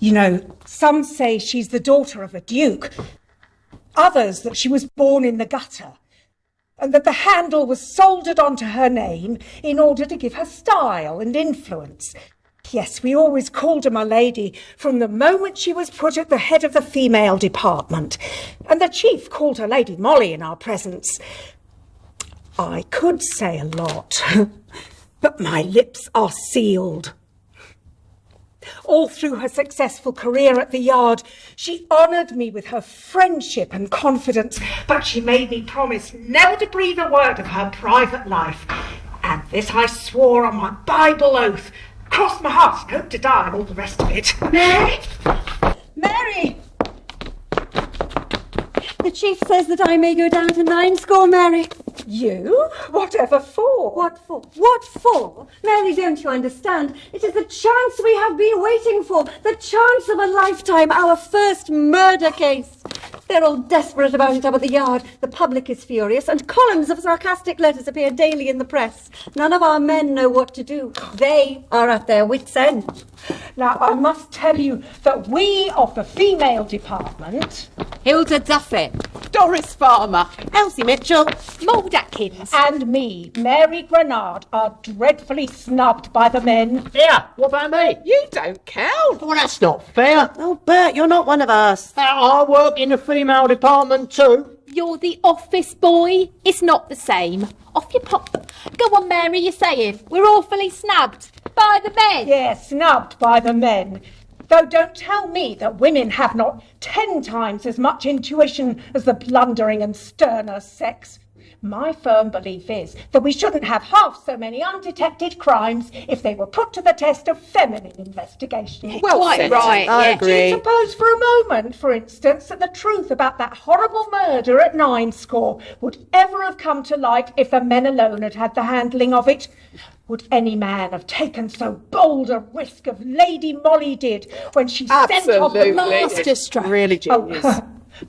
You know, some say she's the daughter of a duke, others that she was born in the gutter, and that the handle was soldered onto her name in order to give her style and influence. Yes, we always called her my lady from the moment she was put at the head of the female department, and the chief called her Lady Molly in our presence. I could say a lot, but my lips are sealed. All through her successful career at the yard, she honoured me with her friendship and confidence, but she made me promise never to breathe a word of her private life. And this I swore on my Bible oath. Crossed my heart and hoped to die and all the rest of it. Mary! Mary! The chief says that I may go down to 9 score, Mary. You? Whatever for? What for? What for? Mary, don't you understand? It is the chance we have been waiting for. The chance of a lifetime. Our first murder case. They're all desperate about it up at the yard. The public is furious, and columns of sarcastic letters appear daily in the press. None of our men know what to do. They are at their wits' end. Now, I must tell you that we of the female department... Hilda Duffy, Doris Farmer, Elsie Mitchell, Maud Atkins, and me, Mary Granard, are dreadfully snubbed by the men. Yeah, what about me? you don't count. Well, that's not fair. Oh, Bert, you're not one of us. I work in the female department too. You're the office boy. It's not the same. Off you pop. Go on, Mary, you're saying. We're awfully snubbed by the men. Yeah, snubbed by the men. Though don't tell me that women have not 10 times as much intuition as the blundering and sterner sex. My firm belief is that we shouldn't have half so many undetected crimes if they were put to the test of feminine investigation. Well, Quite said. right, I yeah. Do you suppose for a moment, for instance, that the truth about that horrible murder at 9 score would ever have come to light if the men alone had had the handling of it? Would any man have taken so bold a risk as Lady Molly did when she sent off the Absolutely. masterstroke? Really genius.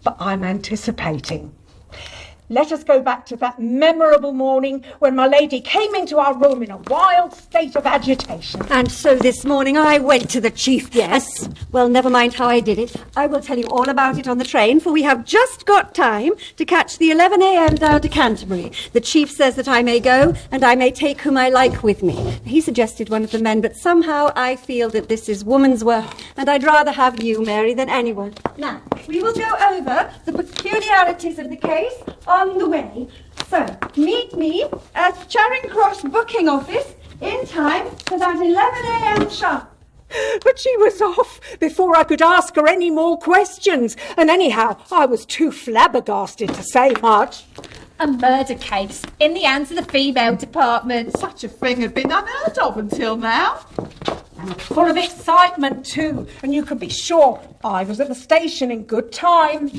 But I'm anticipating. Let us go back to that memorable morning when my lady came into our room in a wild state of agitation. And so this morning I went to the chief. Yes. Well, never mind how I did it. I will tell you all about it on the train, for we have just got time to catch the 11 a.m. down to Canterbury. The chief says that I may go, and I may take whom I like with me. He suggested one of the men, but somehow I feel that this is woman's work, and I'd rather have you, Mary, than anyone. Now, we will go over the peculiarities of the case on the way. So, meet me at Charing Cross booking office in time for that 11 a.m. sharp. But she was off before I could ask her any more questions. And anyhow, I was too flabbergasted to say much. A murder case in the hands of the female department. Such a thing had been unheard of until now. And full of excitement too. And you can be sure I was at the station in good time.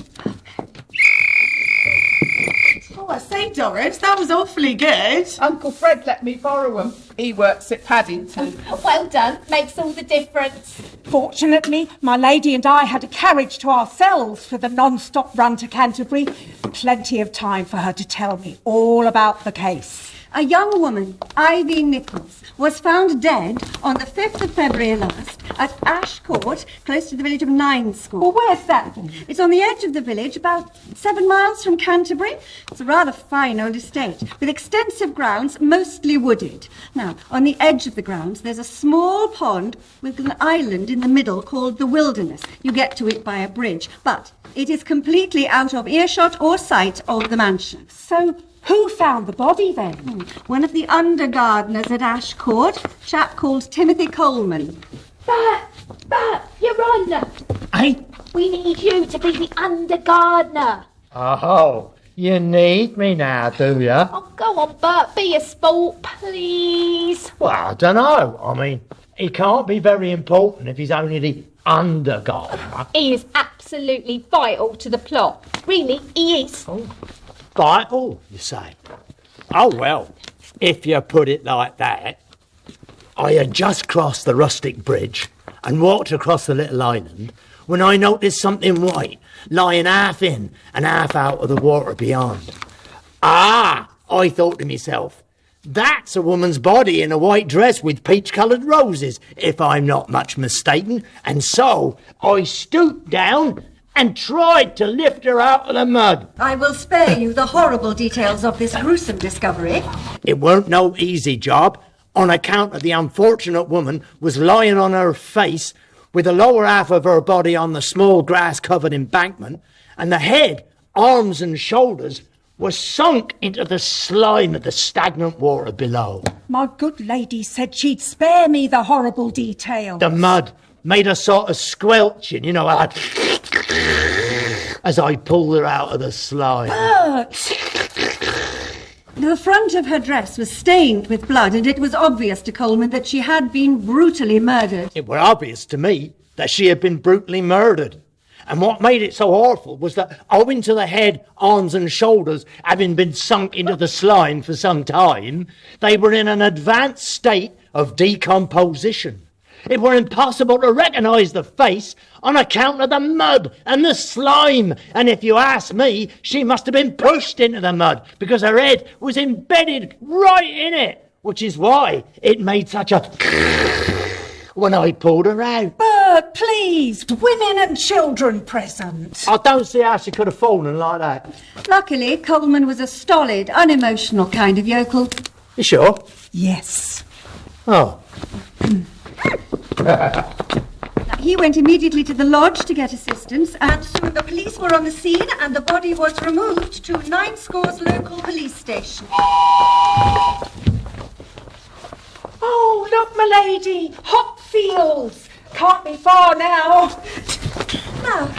Oh, I say, Doris, that was awfully good. Uncle Fred let me borrow them. He works at Paddington. Well done. Makes all the difference. Fortunately, my lady and I had a carriage to ourselves for the non-stop run to Canterbury. Plenty of time for her to tell me all about the case. A young woman, Ivy Nichols, was found dead on the 5th of February last at Ash Court, close to the village of 9 score. Well, where's that then? It's on the edge of the village, about 7 miles from Canterbury. It's a rather fine old estate, with extensive grounds, mostly wooded. Now, on the edge of the grounds, there's a small pond with an island in the middle called the Wilderness. You get to it by a bridge, but it is completely out of earshot or sight of the mansion. So, who found the body then? One of the under-gardeners at Ash Court, a chap called Timothy Coleman. Bert, Your Honour. Hey? We need you to be the under-gardener. Oh, you need me now, do you? Oh, go on, Bert, be a sport, please. Well, I don't know. I mean, he can't be very important if he's only the under-gardener. He is absolutely vital to the plot. Really, he is. Vital, you say? Oh, well, if you put it like that. I had just crossed the rustic bridge and walked across the little island when I noticed something white lying half in and half out of the water beyond. I thought to myself, That's a woman's body in a white dress with peach-coloured roses, if I'm not much mistaken. And so I stooped down and tried to lift her out of the mud. I will spare you the horrible details of this gruesome discovery. It weren't no easy job, on account of the unfortunate woman was lying on her face with the lower half of her body on the small grass-covered embankment, and the head, arms and shoulders were sunk into the slime of the stagnant water below. My good lady said she'd spare me the horrible details. The mud made a sort of squelching, you know, like, as I pulled her out of the slime. Bert! The front of her dress was stained with blood, and it was obvious to Coleman that she had been brutally murdered. It were obvious to me that she had been brutally murdered. And what made it so awful was that, owing to the head, arms and shoulders having been sunk into the slime for some time, they were in an advanced state of decomposition. It were impossible to recognise the face on account of the mud and the slime. And if you ask me, she must have been pushed into the mud because her head was embedded right in it, which is why it made such a when I pulled her out. Bert, please, women and children present. I don't see how she could have fallen like that. Luckily, Coleman was a stolid, unemotional kind of yokel. You sure? Yes. Oh. He went immediately to the lodge to get assistance, and soon the police were on the scene, and the body was removed to 9 Scores local police station. Oh, look, my lady, hop fields. Can't be far now. Now,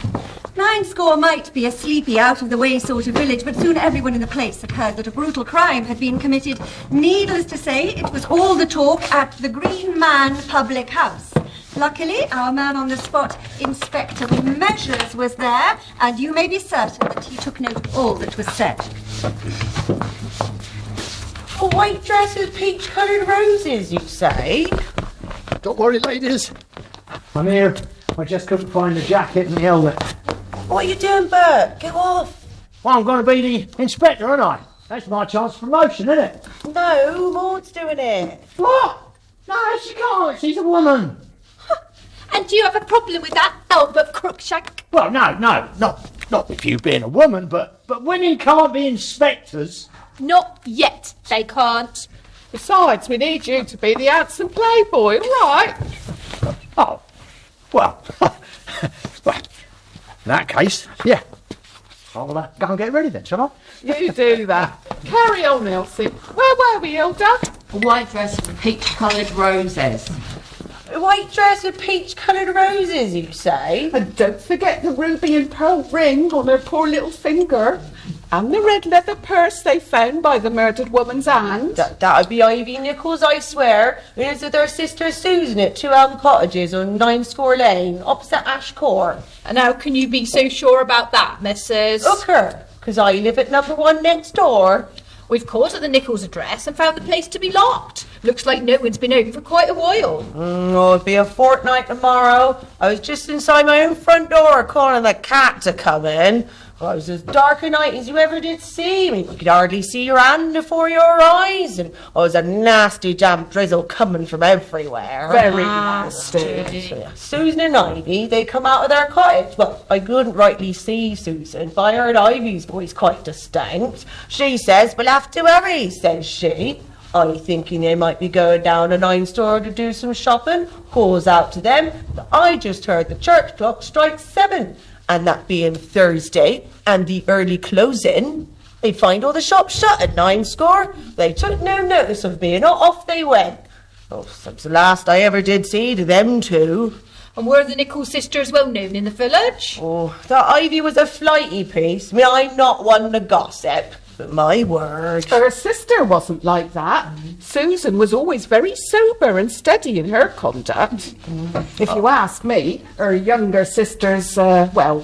9 Score might be a sleepy, out-of-the-way sort of village, but soon everyone in the place had heard that a brutal crime had been committed. Needless to say, it was all the talk at the Green Man public house. Luckily, our man on the spot, Inspector Measures, was there, and you may be certain that he took note of all that was said. A white dress with peach-coloured roses, you say? Don't worry, ladies. I'm here. I just couldn't find the jacket and the helmet. What are you doing, Bert? Get off. Well, I'm going to be the inspector, aren't I? That's my chance for promotion, isn't it? No, Maud's doing it. What? No, she can't. She's a woman. And do you have a problem with that, Albert Crookshank? Well, no, not with you being a woman, but women can't be inspectors. Not yet, they can't. Besides, we need you to be the handsome playboy, all right? Oh, well, well, in that case, yeah. I'll go and get ready then, shall I? You do that. Carry on, Elsie. Where were we, Hilda? A white dress with peach-coloured roses. A white dress with peach-coloured roses, you say? And don't forget the ruby and pearl ring on her poor little finger. And the red leather purse they found by the murdered woman's hand. That would be Ivy Nichols, I swear. It is with her sister Susan at 2 Elm Cottages on 9 Score Lane, opposite Ash Court. And how can you be so sure about that, Mrs. Hooker, 'cause I live at number 1 next door. We've called at the Nichols address and found the place to be locked. Looks like no one's been over for quite a while. Oh, it'll be a fortnight tomorrow. I was just inside my own front door calling the cat to come in. Well, it was as dark a night as you ever did see. I mean, you could hardly see your hand before your eyes. And it was a nasty damp drizzle coming from everywhere. Very nasty. So, yeah, Susan and Ivy, they come out of their cottage. Well, I couldn't rightly see Susan, but I heard Ivy's voice quite distinct. She says, "We'll have to hurry," says she. I thinking they might be going down to 9 Store to do some shopping. Calls out to them. I just heard the church clock strike 7. And that being Thursday and the early closing, they find all the shops shut at 9 Score. They took no notice of me and off they went. Oh, that's the last I ever did see to them two. And were the Nichols sisters well known in the village? Oh, that Ivy was a flighty piece. I mean, I'm not one to gossip, but my word. Her sister wasn't like that. Susan was always very sober and steady in her conduct. If you ask me, her younger sister's,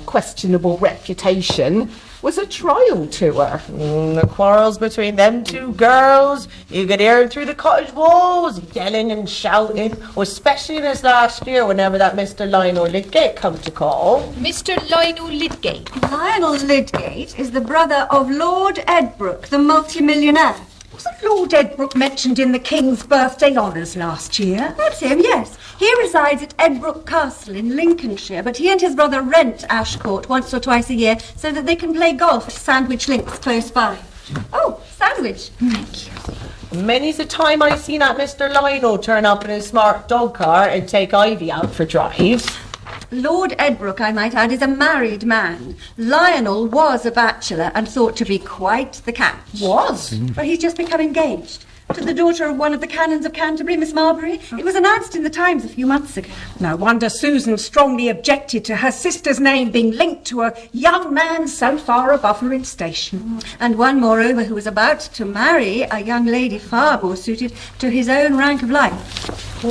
questionable reputation was a trial to her. The quarrels between them two girls, you could hear them through the cottage walls, yelling and shouting, especially this last year whenever that Mr. Lionel Lydgate come to call. Mr. Lionel Lydgate. Lionel Lydgate is the brother of Lord Edbrook, the multimillionaire. Wasn't Lord Edbrook mentioned in the King's birthday honours last year? That's him, yes. He resides at Edbrook Castle in Lincolnshire, but he and his brother rent Ashcourt once or twice a year so that they can play golf at Sandwich Links close by. Oh, Sandwich. Thank you. Many's the time I seen that Mr. Lionel turn up in his smart dog car and take Ivy out for drives. Lord Edbrook, I might add, is a married man. Lionel was a bachelor and thought to be quite the catch. Was? But he's just become engaged to the daughter of one of the canons of Canterbury, Miss Marbury. It was announced in the Times a few months ago. No wonder Susan strongly objected to her sister's name being linked to a young man so far above her in station. And one, moreover, who was about to marry a young lady far more suited to his own rank of life.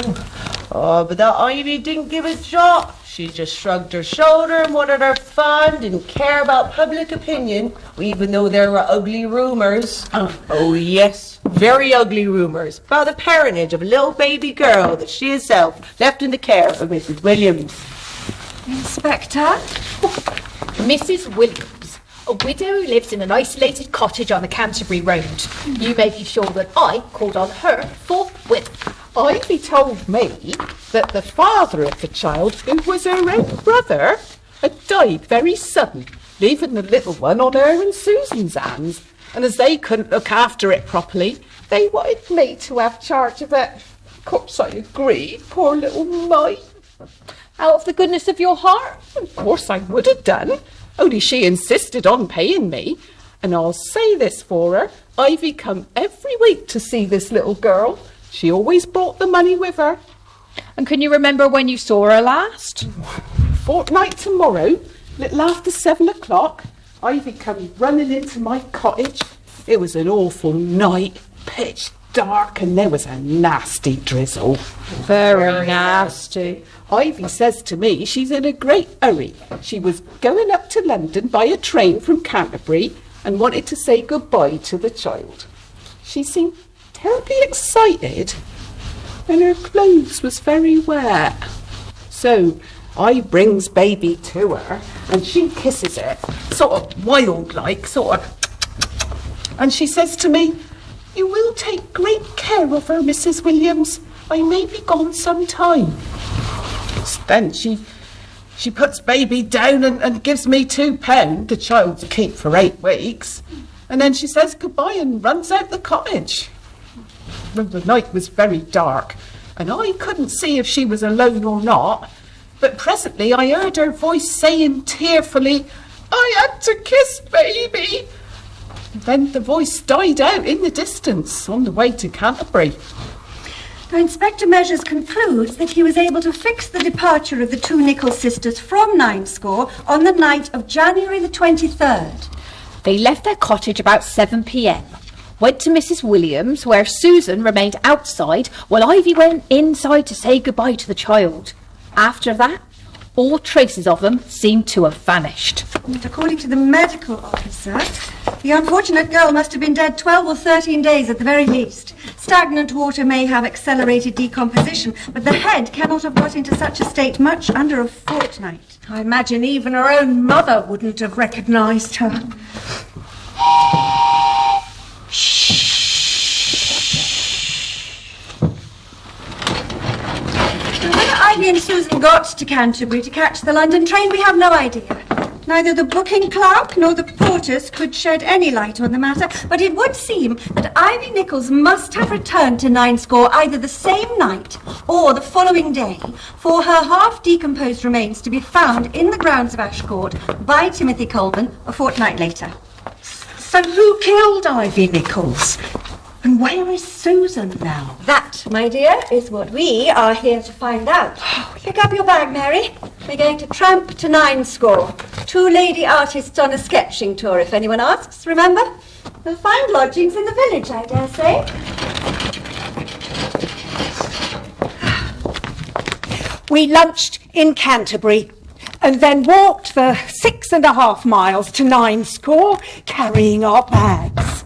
Oh, but that Ivy didn't give a jot. She just shrugged her shoulder and wanted her fun, didn't care about public opinion, even though there were ugly rumours. Oh yes, very ugly rumours about the parentage of a little baby girl that she herself left in the care of Mrs. Williams. Inspector? Mrs. Williams, a widow who lives in an isolated cottage on the Canterbury Road. You may be sure that I called on her forthwith. Ivy told me that the father of the child, who was her own brother, had died very sudden, leaving the little one on her and Susan's hands. And as they couldn't look after it properly, they wanted me to have charge of it. Of course I agreed, poor little mite. Out of the goodness of your heart? Of course I would have done, only she insisted on paying me. And I'll say this for her, Ivy come every week to see this little girl. She always brought the money with her. And can you remember when you saw her last? Fortnight tomorrow, little after 7 o'clock, Ivy come running into my cottage. It was an awful night, pitch dark, and there was a nasty drizzle. Very nasty. Ivy says to me she's in a great hurry. She was going up to London by a train from Canterbury and wanted to say goodbye to the child. She seemed terribly excited, and her clothes was very wet. So I brings baby to her, and she kisses it, sort of wild-like, sort of. And she says to me, "You will take great care of her, Mrs. Williams. I may be gone some time." Then she puts baby down and gives me £2, the child to keep for 8 weeks. And then she says goodbye and runs out the cottage. The night was very dark, and I couldn't see if she was alone or not. But presently I heard her voice saying tearfully, "I had to kiss baby." Then the voice died out in the distance on the way to Canterbury. Now, Inspector Measures concludes that he was able to fix the departure of the two Nichols sisters from Ninescore on the night of January the 23rd. They left their cottage about 7 p.m, went to Mrs. Williams, where Susan remained outside while Ivy went inside to say goodbye to the child. After that, all traces of them seemed to have vanished. But according to the medical officer, the unfortunate girl must have been dead 12 or 13 days at the very least. Stagnant water may have accelerated decomposition, but the head cannot have got into such a state much under a fortnight. I imagine even her own mother wouldn't have recognised her. Whether Ivy and Susan got to Canterbury to catch the London train, we have no idea. Neither the booking clerk nor the porters could shed any light on the matter, but it would seem that Ivy Nichols must have returned to Ninescore either the same night or the following day, for her half-decomposed remains to be found in the grounds of Ashcourt by Timothy Colburn a fortnight later. So who killed Ivy Nichols? And where is Susan now? That, my dear, is what we are here to find out. Pick up your bag, Mary. We're going to tramp to Ninescore. 2 lady artists on a sketching tour, if anyone asks, remember? We'll find lodgings in the village, I dare say. We lunched in Canterbury and then walked the 6.5 miles to Ninescore, carrying our bags.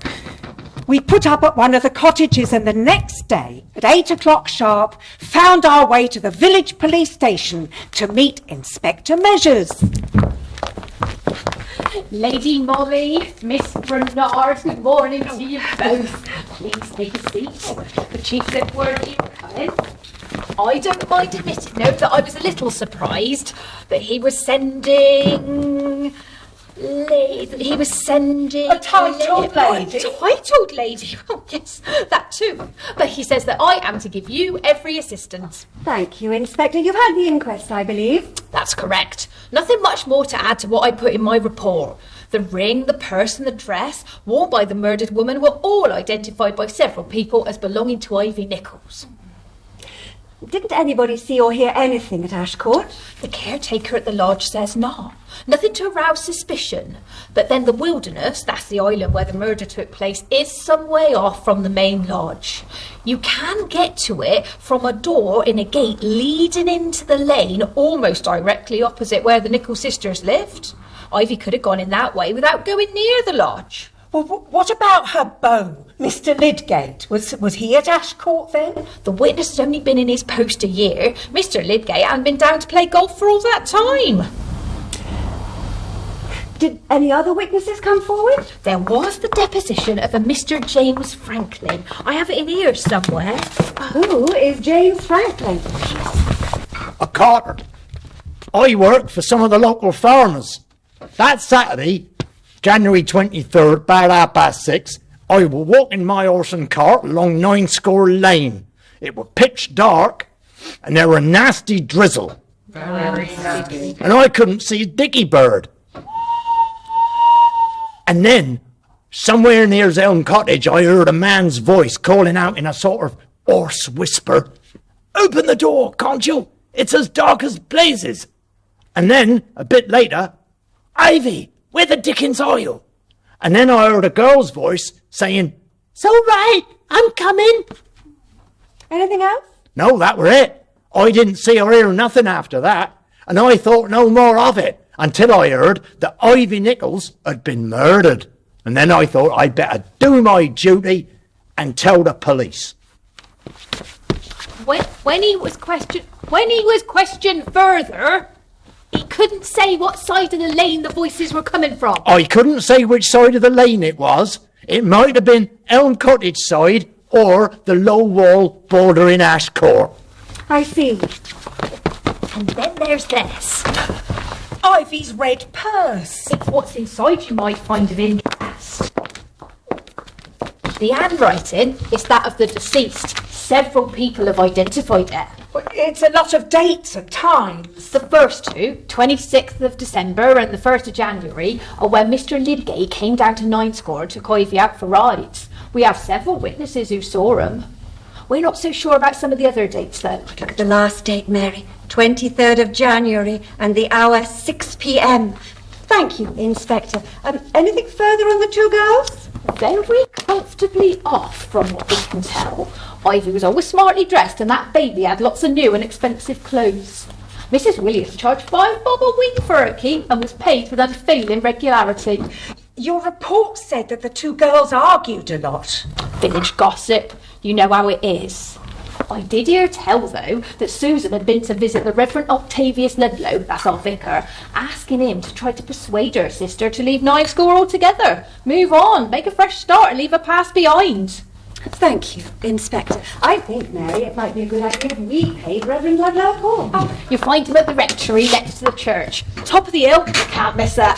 We put up at one of the cottages, and the next day, at 8 o'clock sharp, found our way to the village police station to meet Inspector Measures. Lady Molly, Miss Bernard, good morning to you both. Please take a seat. The chief said word that you were coming. I don't mind admitting, though, that I was a little surprised that he was sending... A titled lady? Titled lady? Oh, yes, that too. But he says that I am to give you every assistance. Thank you, Inspector. You've had the inquest, I believe. That's correct. Nothing much more to add to what I put in my report. The ring, the purse and the dress worn by the murdered woman were all identified by several people as belonging to Ivy Nichols. Didn't anybody see or hear anything at Ashcourt? The caretaker at the lodge says not. Nothing to arouse suspicion. But then the wilderness, that's the island where the murder took place, is some way off from the main lodge. You can get to it from a door in a gate leading into the lane almost directly opposite where the Nichols sisters lived. Ivy could have gone in that way without going near the lodge. Well, what about her beau, Mr. Lydgate? Was he at Ashcourt then? The witness has only been in his post a year. Mr. Lydgate hadn't been down to play golf for all that time. Did any other witnesses come forward? There was the deposition of a Mr. James Franklin. I have it in here somewhere. Who is James Franklin? A carter. I work for some of the local farmers. That Saturday, January 23rd, about 6:30, I was walking my horse and cart along 9 Score Lane. It was pitch dark, and there were a nasty drizzle. Very nasty. And I couldn't see a dicky bird. And then, somewhere near Elm Cottage, I heard a man's voice calling out in a sort of hoarse whisper, "Open the door, can't you? It's as dark as blazes." And then, a bit later, "Ivy, where the dickens are you?" And then I heard a girl's voice saying, "It's all right, I'm coming." Anything else? No, that were it. I didn't see or hear nothing after that, and I thought no more of it until I heard that Ivy Nichols had been murdered. And then I thought I'd better do my duty and tell the police. When he was questioned further, he couldn't say what side of the lane the voices were coming from. I couldn't say which side of the lane it was. It might have been Elm Cottage side or the low wall bordering Ashcourt. I see. And then there's this. Ivy's red purse. It's what's inside you might find of interest. The handwriting is that of the deceased. Several people have identified it. It's a lot of dates and times. The first two, 26th of December and the 1st of January, are when Mr. Lydgate came down to 9 Score and took Ivy out for rides. We have several witnesses who saw him. We're not so sure about some of the other dates, though. Look at the last date, Mary. 23rd of January and the hour 6 p.m. Thank you, Inspector. Anything further on the two girls? Very comfortably off, from what we can tell. Ivy was always smartly dressed and that baby had lots of new and expensive clothes. Mrs. Williams charged £5 a week for her keep and was paid with unfailing regularity. Your report said that the two girls argued a lot. Village gossip. You know how it is. I did hear tell, though, that Susan had been to visit the Reverend Octavius Ludlow, that's our vicar, asking him to try to persuade her sister to leave 9 Score altogether. Move on, make a fresh start and leave her past behind. Thank you, Inspector. I think, Mary, it might be a good idea if we paid Reverend Ludlow a call. Oh, you'll find him at the rectory next to the church. Top of the hill, you can't miss that.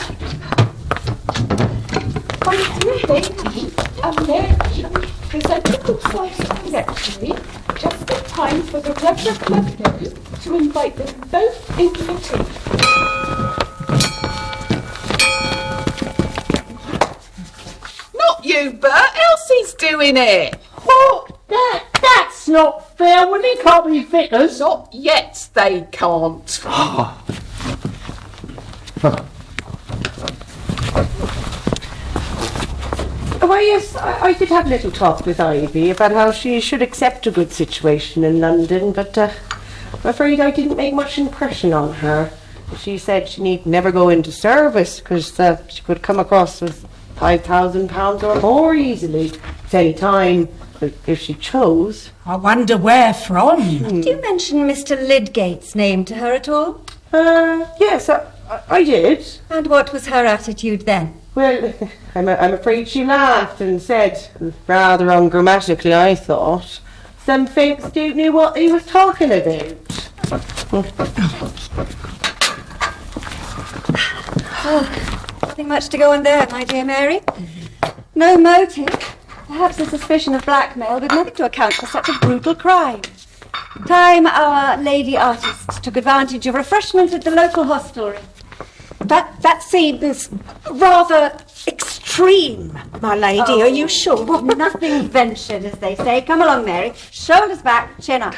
There's a little slice of the rectory just in time for the Reverend Ludlow to invite them both into the tea. Not you, Bert. Elsie's doing it. Oh, that's not fair. Well, they can't be vicars. Not yet, they can't. Why, yes, I did have a little talk with Ivy about how she should accept a good situation in London, but I'm afraid I didn't make much impression on her. She said she need never go into service because she could come across with £5,000 or more easily at any time if she chose. I wonder where from. Did you mention Mr. Lydgate's name to her at all? Yes, I did. And what was her attitude then? Well, I'm afraid she laughed and said, rather ungrammatically, I thought, some folks don't know what he was talking about. Nothing much to go on there, my dear Mary. No motive. Perhaps a suspicion of blackmail, but nothing to account for such a brutal crime. Time our lady artist took advantage of refreshment at the local hostelry. That seems rather extreme, my lady. Are you sure? Nothing ventured, as they say. Come along, Mary. Shoulders back, chin up.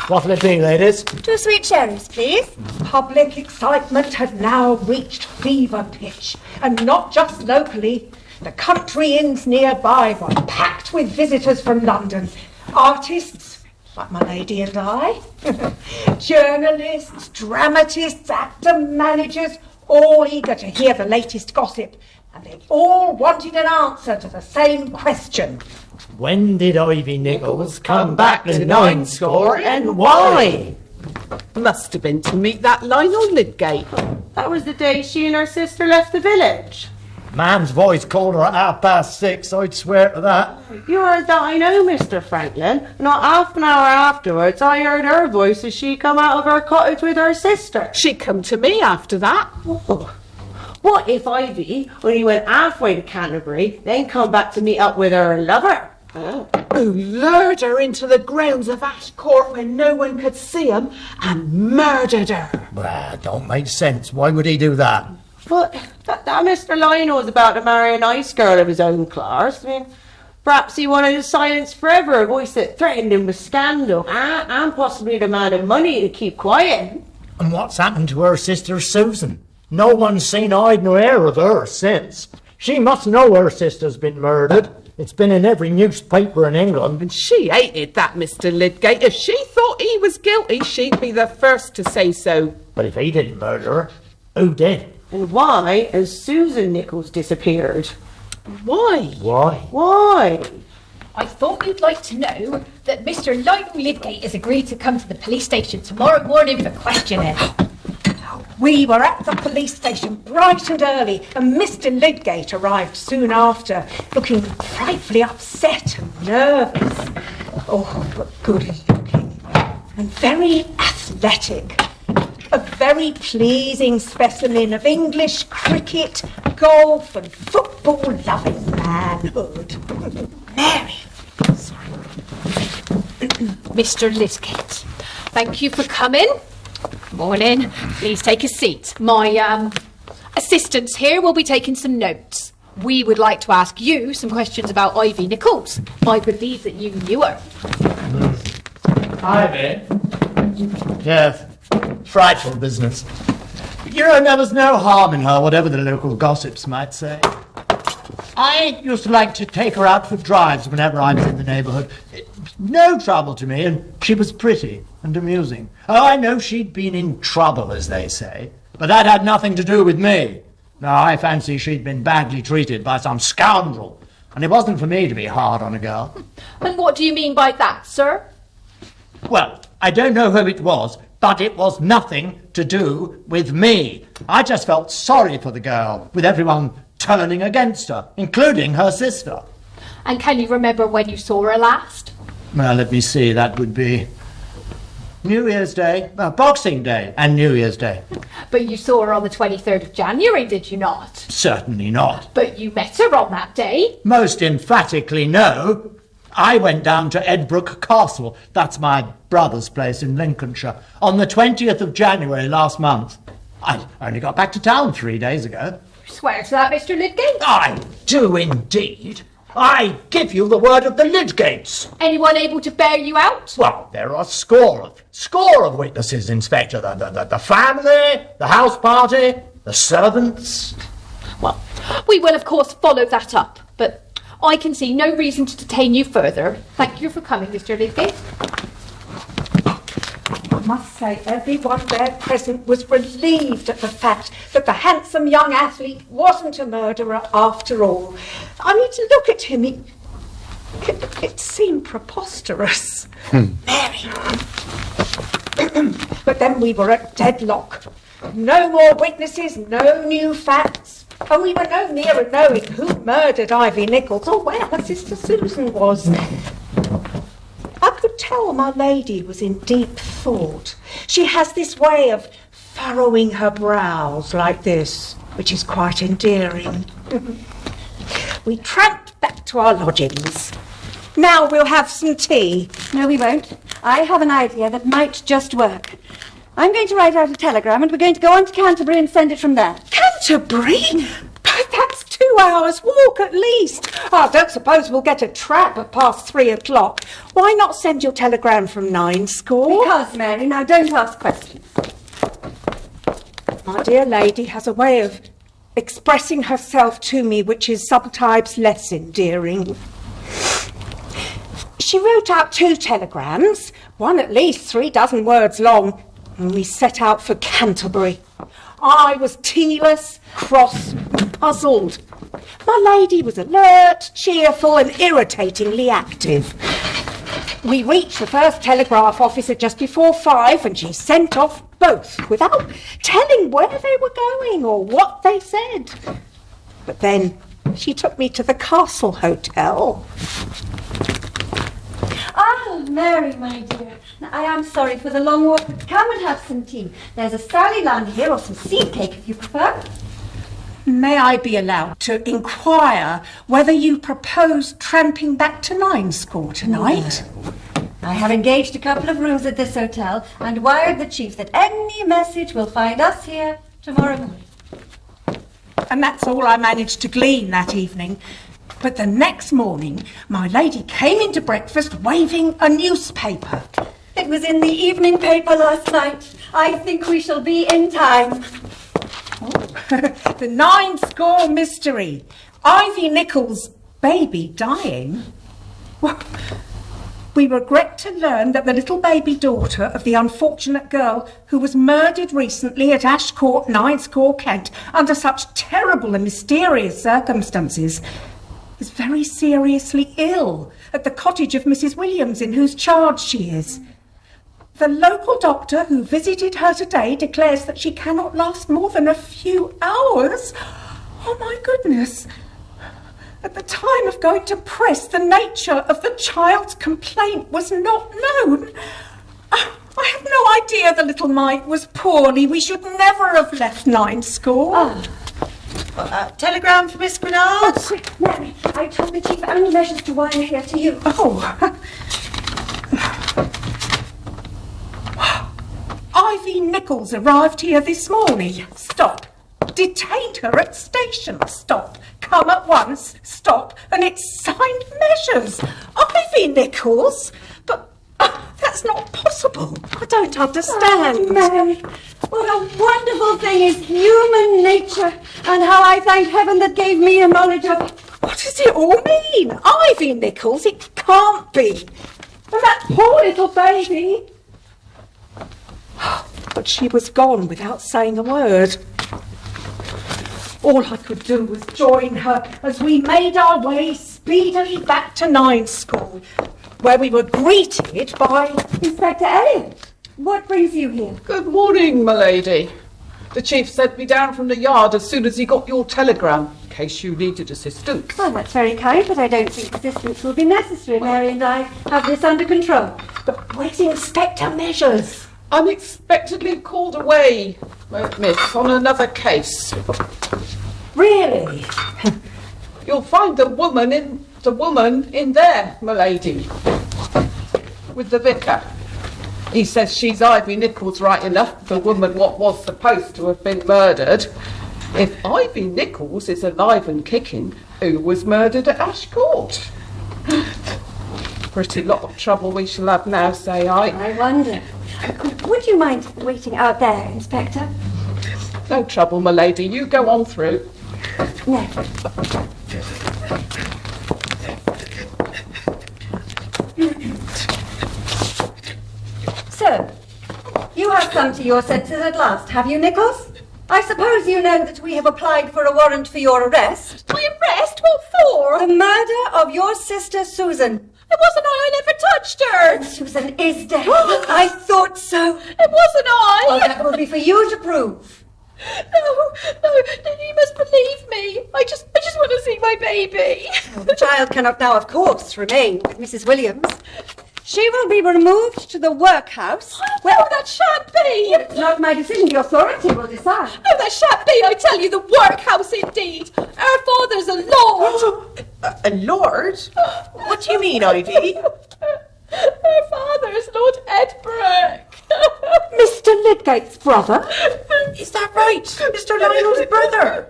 What'll it be, ladies? 2 sweet cherries, please. Public excitement had now reached fever pitch, and not just locally. The country inns nearby were packed with visitors from London. Artists, like my lady and I, journalists, dramatists, actor managers, all eager to hear the latest gossip. And they all wanted an answer to the same question. When did Ivy Nichols come back to 9score and why? Must have been to meet that Lionel Lydgate. That was the day she and her sister left the village. Man's voice called her at 6:30, I'd swear to that. You heard that, I know, Mr. Franklin. Not half an hour afterwards, I heard her voice as she come out of her cottage with her sister. She come to me after that. Oh. What if Ivy only went halfway to Canterbury, then come back to meet up with her lover? Who lured her into the grounds of Ash Court when no one could see him and murdered her. Well, don't make sense. Why would he do that? But that Mr. Lionel was about to marry a nice girl of his own class. I mean, perhaps he wanted to silence forever a voice that threatened him with scandal and possibly demanded money to keep quiet. And what's happened to her sister Susan? No one's seen hide nor hair of her since. She must know her sister's been murdered. It's been in every newspaper in England. And she hated that Mr. Lydgate. If she thought he was guilty, she'd be the first to say so. But if he didn't murder her, who did? And why has Susan Nichols disappeared? Why? Why? I thought you'd like to know that Mr. Lionel Lydgate has agreed to come to the police station tomorrow morning for questioning. We were at the police station bright and early, and Mr. Lydgate arrived soon after, looking frightfully upset and nervous. Oh, but good looking and very athletic. A very pleasing specimen of English cricket, golf and football-loving manhood. Mary. Mr. Lydgate, thank you for coming. Morning. Please take a seat. My assistants here will be taking some notes. We would like to ask you some questions about Ivy Nichols. I believe that you knew her. Ivy? Yes. Frightful business. You know, there was no harm in her, whatever the local gossips might say. I used to like to take her out for drives whenever I was in the neighbourhood. No trouble to me, and she was pretty and amusing. Oh, I know she'd been in trouble, as they say, but that had nothing to do with me. No, I fancy she'd been badly treated by some scoundrel, and it wasn't for me to be hard on a girl. And what do you mean by that, sir? Well, I don't know who it was, but it was nothing to do with me. I just felt sorry for the girl, with everyone turning against her, including her sister. And can you remember when you saw her last? Well, let me see, that would be New Year's Day, Boxing Day and New Year's Day. But you saw her on the 23rd of January, did you not? Certainly not. But you met her on that day? Most emphatically no. I went down to Edbrook Castle, that's my brother's place in Lincolnshire, on the 20th of January last month. I only got back to town 3 days ago. You swear to that, Mr. Lydgate? I do indeed. I give you the word of the Lydgates. Anyone able to bear you out? Well, there are a score of witnesses, Inspector. The family, the house party, the servants. Well, we will of course follow that up, but I can see no reason to detain you further. Thank you for coming, Mr. Lydgate. I must say everyone there present was relieved at the fact that the handsome young athlete wasn't a murderer after all. I mean, to look at him, it seemed preposterous. Hmm. Mary. But then we were at deadlock. No more witnesses, no new facts. And we were no nearer knowing who murdered Ivy Nichols or where her sister Susan was. I could tell my lady was in deep thought. She has this way of furrowing her brows like this, which is quite endearing. We tramped back to our lodgings. Now we'll have some tea. No, we won't. I have an idea that might just work. I'm going to write out a telegram and we're going to go on to Canterbury and send it from there. Canterbury? That's 2 hours' walk at least. I don't suppose we'll get a trap at past 3 o'clock. Why not send your telegram from 9 score? Because, Mary, now don't ask questions. My dear lady has a way of expressing herself to me which is sometimes less endearing. She wrote out 2 telegrams, one at least 36 words long, and we set out for Canterbury. I was tealess, cross, and puzzled. My lady was alert, cheerful, and irritatingly active. We reached the first telegraph office at just before 5, and she sent off both without telling where they were going or what they said. But then she took me to the Castle Hotel. Ah, Mary, my dear. Now, I am sorry for the long walk, but come and have some tea. There's a Sally Land here, or some seed cake if you prefer. May I be allowed to inquire whether you propose tramping back to 9 score tonight? I have engaged a couple of rooms at this hotel and wired the chief that any message will find us here tomorrow morning. And that's all I managed to glean that evening. But the next morning, my lady came into breakfast waving a newspaper. It was in the evening paper last night. I think we shall be in time. The 9 score mystery. Ivy Nichols' baby dying. Well, we regret to learn that the little baby daughter of the unfortunate girl who was murdered recently at Ash Court, 9 score, Kent, under such terrible and mysterious circumstances, is very seriously ill at the cottage of Mrs. Williams, in whose charge she is. The local doctor who visited her today declares that she cannot last more than a few hours. Oh, my goodness. At the time of going to press, the nature of the child's complaint was not known. I have no idea the little mite was poorly. We should never have left 9 score. Telegram for Miss Grenard? Oh, quick, Mary. I told the chief only measures to wire here to you. Oh. Ivy Nichols arrived here this morning. Stop. Detained her at station. Stop. Come at once. Stop. And it's signed measures. Ivy Nichols? But that's not possible. I don't understand. Oh, Mary, what a wonderful thing is human nature, and how I thank heaven that gave me a knowledge of it. What does it all mean? Ivy Nichols? It can't be. And that poor little baby. But she was gone without saying a word. All I could do was join her as we made our way speedily back to 9 score, where we were greeted by Inspector Elliot. What brings you here? Good morning, my lady. The chief sent me down from the yard as soon as he got your telegram, in case you needed assistance. Well, that's very kind, but I don't think assistance will be necessary. Mary and I have this under control. But where's Inspector Measures? Unexpectedly called away, miss, on another case. Really? You'll find the woman in there, my lady, with the vicar. He says she's Ivy Nichols right enough, the woman what was supposed to have been murdered. If Ivy Nichols is alive and kicking, who was murdered at Ash Court? Pretty lot of trouble we shall have now, say I. I wonder. Would you mind waiting out there, Inspector? No trouble, my lady. You go on through. No. So, you have come to your senses at last, have you, Nichols? I suppose you know that we have applied for a warrant for your arrest. My arrest? What for? The murder of your sister Susan. It wasn't I never touched her. Susan is dead. I thought so. It wasn't I. Well, that will be for you to prove. No, you must believe me. I just want to see my baby. The child cannot now, of course, remain with Mrs. Williams. She will be removed to the workhouse. Well, that shan't be. It's not my decision. The authority will decide. No, that shan't be. I tell you, the workhouse indeed. Our father's a lord. A lord? What do you mean, Ivy? Our father's Lord Edbrook. Mr. Lydgate's brother? Is that right? Mr. Lionel's brother?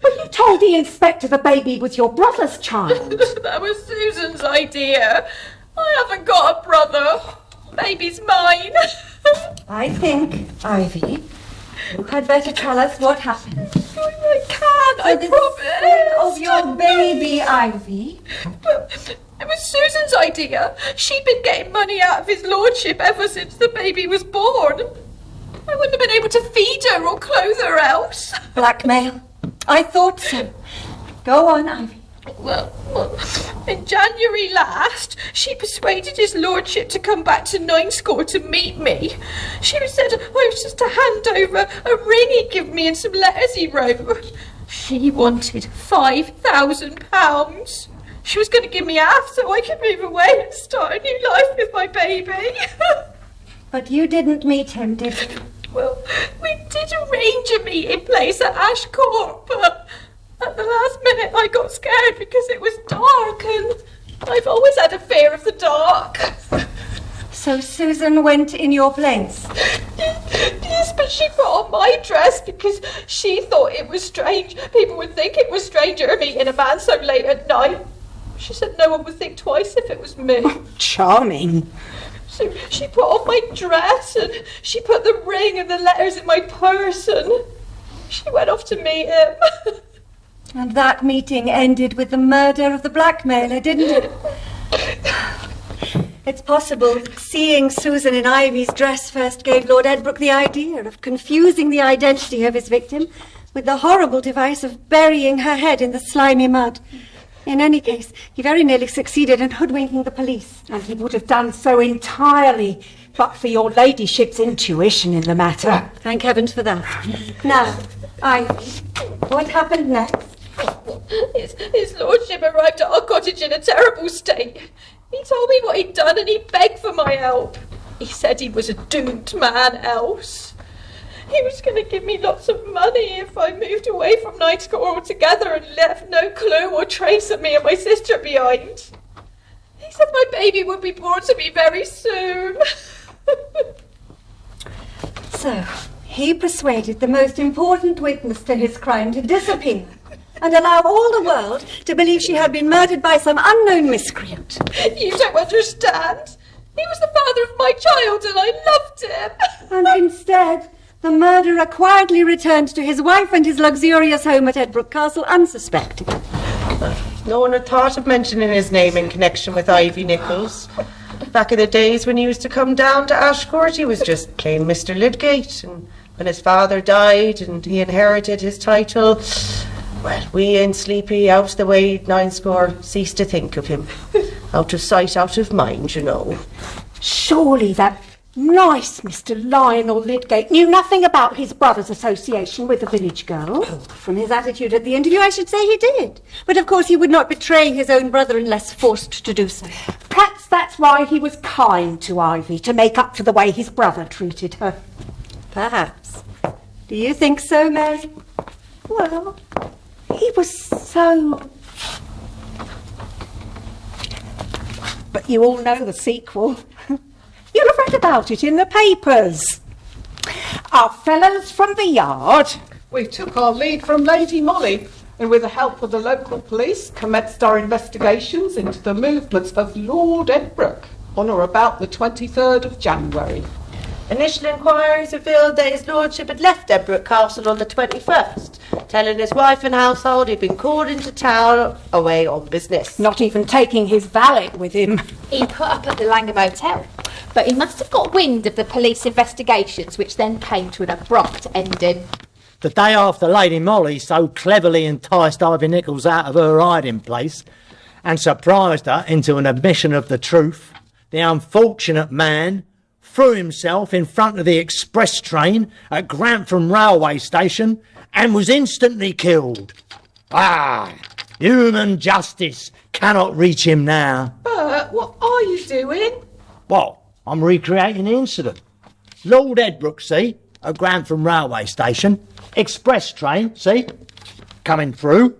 But you told the inspector the baby was your brother's child. That was Susan's idea. I haven't got a brother. Baby's mine. I think, Ivy, you had better tell us what happened. I can't, I promise. Of your baby, Ivy. It was Susan's idea. She'd been getting money out of his lordship ever since the baby was born. I wouldn't have been able to feed her or clothe her else. Blackmail. I thought so. Go on, Ivy. Well, in January last, she persuaded his lordship to come back to Ninescore to meet me. She said I was just to hand over a ring he'd given me and some letters he wrote. She wanted £5,000. She was going to give me half so I could move away and start a new life with my baby. But you didn't meet him, did you? Well, we did arrange a meeting place at Ash Court, but at the last minute I got scared because it was dark, and I've always had a fear of the dark. So Susan went in your place? Yes, but she put on my dress because she thought it was strange. People would think it was strange her meeting a man so late at night. She said no one would think twice if it was me. Charming. So she put on my dress and she put the ring and the letters in my purse and she went off to meet him. And that meeting ended with the murder of the blackmailer, didn't it? It's possible seeing Susan in Ivy's dress first gave Lord Edbrook the idea of confusing the identity of his victim with the horrible device of burying her head in the slimy mud. In any case, he very nearly succeeded in hoodwinking the police. And he would have done so entirely but for your ladyship's intuition in the matter. Thank heavens for that. Now, Ivy, what happened next? His lordship arrived at our cottage in a terrible state. He told me what he'd done and he begged for my help. He said he was a doomed man else. He was going to give me lots of money if I moved away from Ninescore altogether and left no clue or trace of me and my sister behind. He said my baby would be born to me very soon. So, he persuaded the most important witness to his crime to disappear and allow all the world to believe she had been murdered by some unknown miscreant. You don't understand. He was the father of my child and I loved him. And instead, the murderer quietly returned to his wife and his luxurious home at Edbrook Castle unsuspecting. No one had thought of mentioning his name in connection with Ivy Nichols. Back in the days when he used to come down to Ash Court, he was just plain Mr. Lydgate. And when his father died and he inherited his title, well, we in sleepy, out the way Ninescore ceased to think of him. Out of sight, out of mind, you know. Surely that nice Mr. Lionel Lydgate knew nothing about his brother's association with the village girl. From his attitude at the interview, I should say he did. But of course he would not betray his own brother unless forced to do so. Perhaps that's why he was kind to Ivy, to make up for the way his brother treated her. Perhaps. Do you think so, Mary? Well, he was so... But you all know the sequel. You'll have read about it in the papers. Our fellows from the yard... We took our lead from Lady Molly, and with the help of the local police, commenced our investigations into the movements of Lord Edbrook on or about the 23rd of January. Initial inquiries revealed that his lordship had left Edbrook Castle on the 21st, telling his wife and household he'd been called into town away on business. Not even taking his valet with him. He put up at the Langham Hotel, but he must have got wind of the police investigations, which then came to an abrupt ending. The day after Lady Molly so cleverly enticed Ivy Nichols out of her hiding place, and surprised her into an admission of the truth, the unfortunate man threw himself in front of the express train at Grantham railway station and was instantly killed. Ah, human justice cannot reach him now. Bert, what are you doing? Well, I'm recreating the incident. Lord Edbrook, see, at Grantham railway station, express train, see, coming through.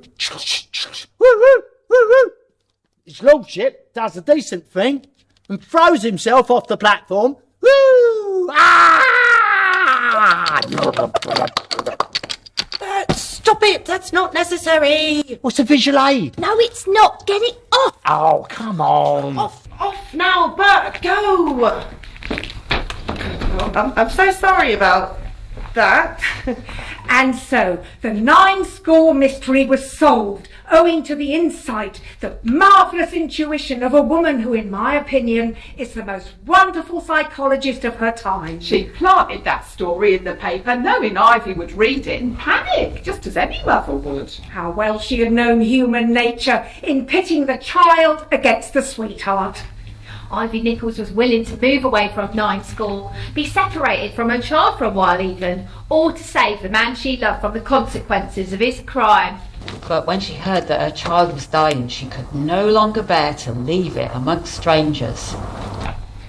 His lordship does a decent thing and throws himself off the platform. Woo! Ah! Stop it! That's not necessary! What's a visual aid? No, it's not! Get it off! Oh, come on. Off now, Bert! Go! I'm so sorry about that. And so the 9 mystery was solved, owing to the insight, the marvellous intuition of a woman who, in my opinion, is the most wonderful psychologist of her time. She planted that story in the paper knowing Ivy would read it and panic, just as any mother would. How well she had known human nature in pitting the child against the sweetheart. Ivy Nichols was willing to move away from 9 School, be separated from her child for a while even, all to save the man she loved from the consequences of his crime. But when she heard that her child was dying, she could no longer bear to leave it amongst strangers.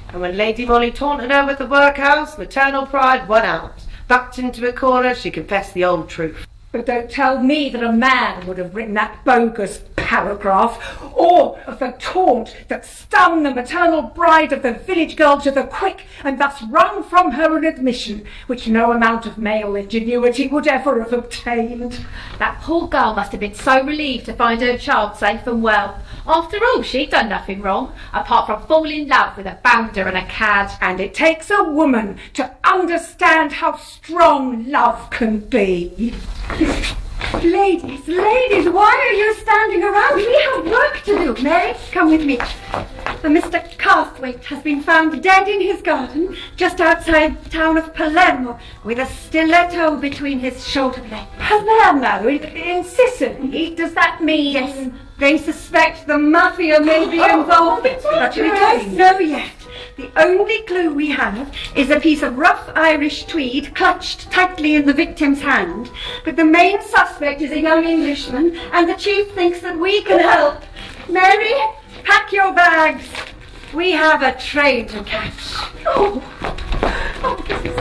And when Lady Molly taunted her with the workhouse, maternal pride won out. Backed into a corner, she confessed the old truth. But don't tell me that a man would have written that bogus paragraph, or of the taunt that stung the maternal bride of the village girl to the quick, and thus wrung from her an admission which no amount of male ingenuity would ever have obtained. That poor girl must have been so relieved to find her child safe and well. After all, she'd done nothing wrong, apart from falling in love with a bounder and a cad. And it takes a woman to understand how strong love can be. Ladies, why are you standing around? We have work to do. Mary, come with me. Mr. Carthwaite has been found dead in his garden just outside the town of Palermo with a stiletto between his shoulder blades. Palermo? In Sicily? Does that mean... Yes. They suspect the mafia may be involved, but we don't know yet. The only clue we have is a piece of rough Irish tweed clutched tightly in the victim's hand. But the main suspect is a young Englishman, and the chief thinks that we can help. Mary, pack your bags. We have a train to catch. This is